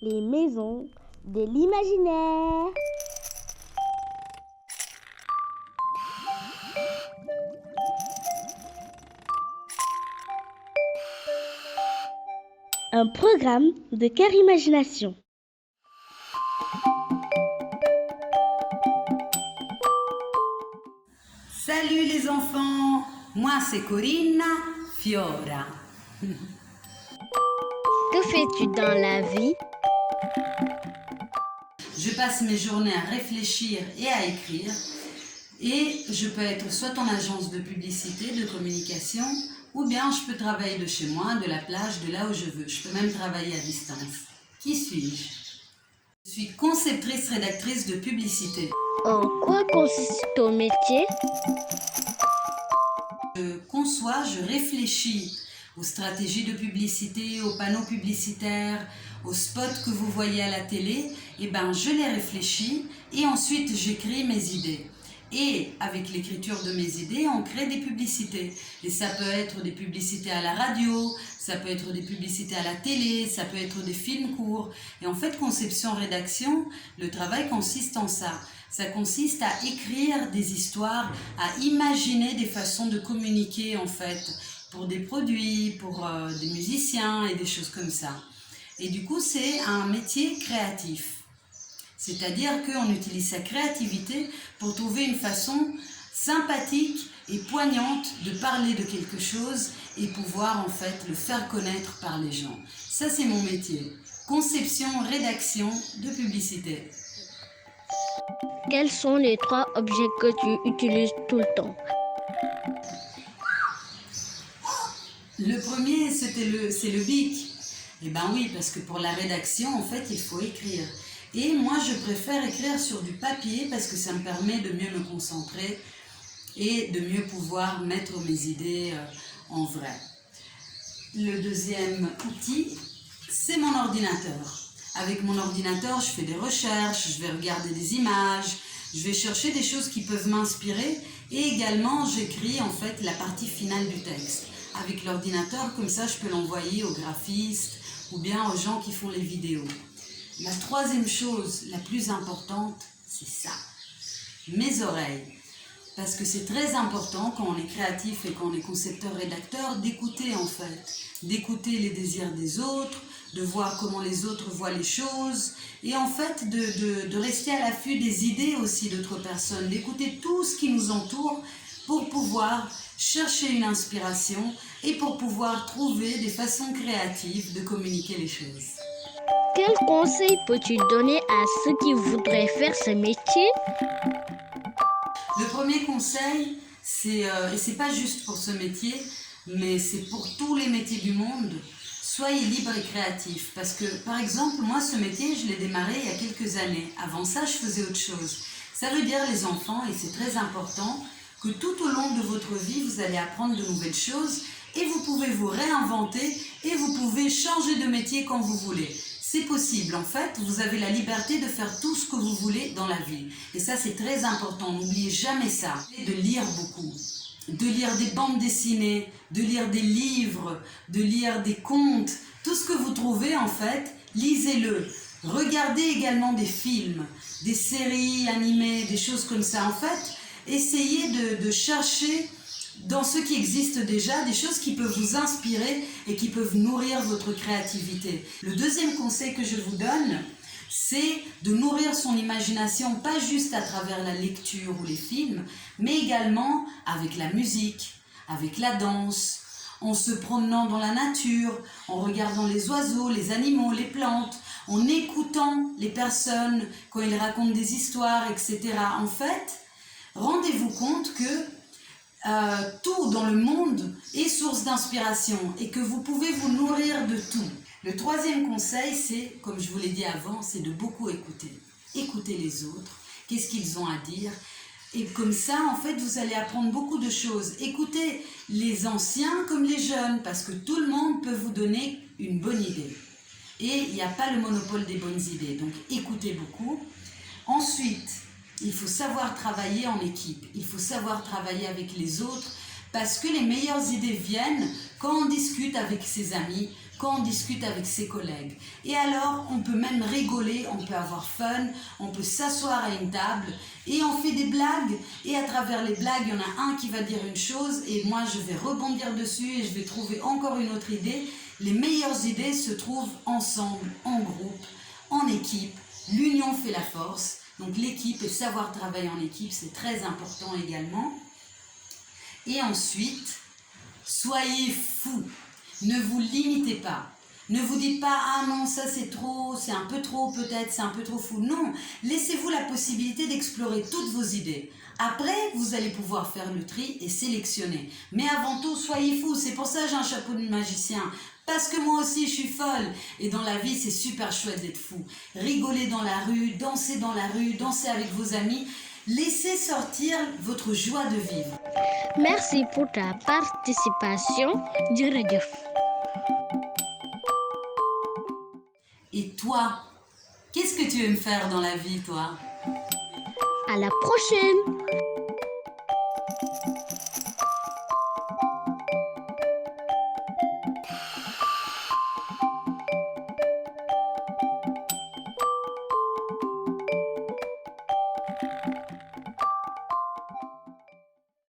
Les maisons de l'imaginaire. Un programme de Cœur Imagination. Salut les enfants, moi c'est Corinna Fiora. Que fais-tu dans la vie? Je passe mes journées à réfléchir et à écrire. Et je peux être soit en agence de publicité, de communication, ou bien je peux travailler de chez moi, de la plage, de là où je veux. Je peux même travailler à distance. Qui suis-je? Je suis conceptrice-rédactrice de publicité. En quoi consiste ton métier? Je conçois, je réfléchis aux stratégies de publicité, aux panneaux publicitaires, aux spots que vous voyez à la télé. Et je les réfléchis et ensuite j'écris mes idées. Et avec l'écriture de mes idées, on crée des publicités. Et ça peut être des publicités à la radio, ça peut être des publicités à la télé, ça peut être des films courts. Et en fait, conception-rédaction, le travail consiste en ça. Ça consiste à écrire des histoires, à imaginer des façons de communiquer en fait, pour des produits, pour des musiciens et des choses comme ça. Et du coup, c'est un métier créatif. C'est-à-dire qu'on utilise sa créativité pour trouver une façon sympathique et poignante de parler de quelque chose et pouvoir en fait le faire connaître par les gens. Ça, c'est mon métier. Conception, rédaction de publicité. Quels sont les 3 objets que tu utilises tout le temps? Le premier, c'est le bic. Eh ben oui, parce que pour la rédaction, en fait, il faut écrire. Et moi, je préfère écrire sur du papier parce que ça me permet de mieux me concentrer et de mieux pouvoir mettre mes idées en vrai. Le deuxième outil, c'est mon ordinateur. Avec mon ordinateur, je fais des recherches, je vais regarder des images, je vais chercher des choses qui peuvent m'inspirer et également, j'écris en fait la partie finale du texte. Avec l'ordinateur, comme ça, je peux l'envoyer aux graphistes ou bien aux gens qui font les vidéos. La troisième chose, la plus importante, c'est ça, mes oreilles. Parce que c'est très important quand on est créatif et quand on est concepteur-rédacteur d'écouter en fait, d'écouter les désirs des autres, de voir comment les autres voient les choses et en fait de rester à l'affût des idées aussi d'autres personnes, d'écouter tout ce qui nous entoure pour pouvoir chercher une inspiration et pour pouvoir trouver des façons créatives de communiquer les choses. Quel conseil peux-tu donner à ceux qui voudraient faire ce métier? Le premier conseil, et c'est pas juste pour ce métier, mais c'est pour tous les métiers du monde, soyez libre et créatif. Parce que, par exemple, moi, ce métier, je l'ai démarré il y a quelques années. Avant ça, je faisais autre chose. Ça veut dire, les enfants, et c'est très important, que tout au long de votre vie, vous allez apprendre de nouvelles choses et vous pouvez vous réinventer et vous pouvez changer de métier quand vous voulez. C'est possible, en fait, vous avez la liberté de faire tout ce que vous voulez dans la vie. Et ça, c'est très important, n'oubliez jamais ça. De lire beaucoup, de lire des bandes dessinées, de lire des livres, de lire des contes. Tout ce que vous trouvez, en fait, lisez-le. Regardez également des films, des séries animées, des choses comme ça. En fait, essayez de chercher dans ce qui existe déjà, des choses qui peuvent vous inspirer et qui peuvent nourrir votre créativité. Le deuxième conseil que je vous donne, c'est de nourrir son imagination, pas juste à travers la lecture ou les films, mais également avec la musique, avec la danse, en se promenant dans la nature, en regardant les oiseaux, les animaux, les plantes, en écoutant les personnes quand ils racontent des histoires, etc. En fait, rendez-vous compte que tout dans le monde est source d'inspiration et que vous pouvez vous nourrir de tout. Le troisième conseil, c'est, comme je vous l'ai dit avant, c'est de beaucoup écouter. Écoutez les autres, qu'est-ce qu'ils ont à dire. Et comme ça, en fait, vous allez apprendre beaucoup de choses. Écoutez les anciens comme les jeunes, parce que tout le monde peut vous donner une bonne idée. Et il n'y a pas le monopole des bonnes idées, donc écoutez beaucoup. Ensuite, il faut savoir travailler en équipe, il faut savoir travailler avec les autres parce que les meilleures idées viennent quand on discute avec ses amis, quand on discute avec ses collègues. Et alors, on peut même rigoler, on peut avoir fun, on peut s'asseoir à une table et on fait des blagues. Et à travers les blagues, il y en a un qui va dire une chose et moi, je vais rebondir dessus et je vais trouver encore une autre idée. Les meilleures idées se trouvent ensemble, en groupe, en équipe. L'union fait la force. Donc l'équipe et savoir travailler en équipe, c'est très important également. Et ensuite, soyez fous. Ne vous limitez pas. Ne vous dites pas « Ah non, ça c'est trop, c'est un peu trop peut-être, c'est un peu trop fou ». Non, laissez-vous la possibilité d'explorer toutes vos idées. Après, vous allez pouvoir faire le tri et sélectionner. Mais avant tout, soyez fous. C'est pour ça que j'ai un chapeau de magicien. Parce que moi aussi, je suis folle. Et dans la vie, c'est super chouette d'être fou. Rigoler dans la rue, danser avec vos amis. Laissez sortir votre joie de vivre. Merci pour ta participation. Jërëjëf. Et toi, qu'est-ce que tu aimes faire dans la vie, toi? À la prochaine.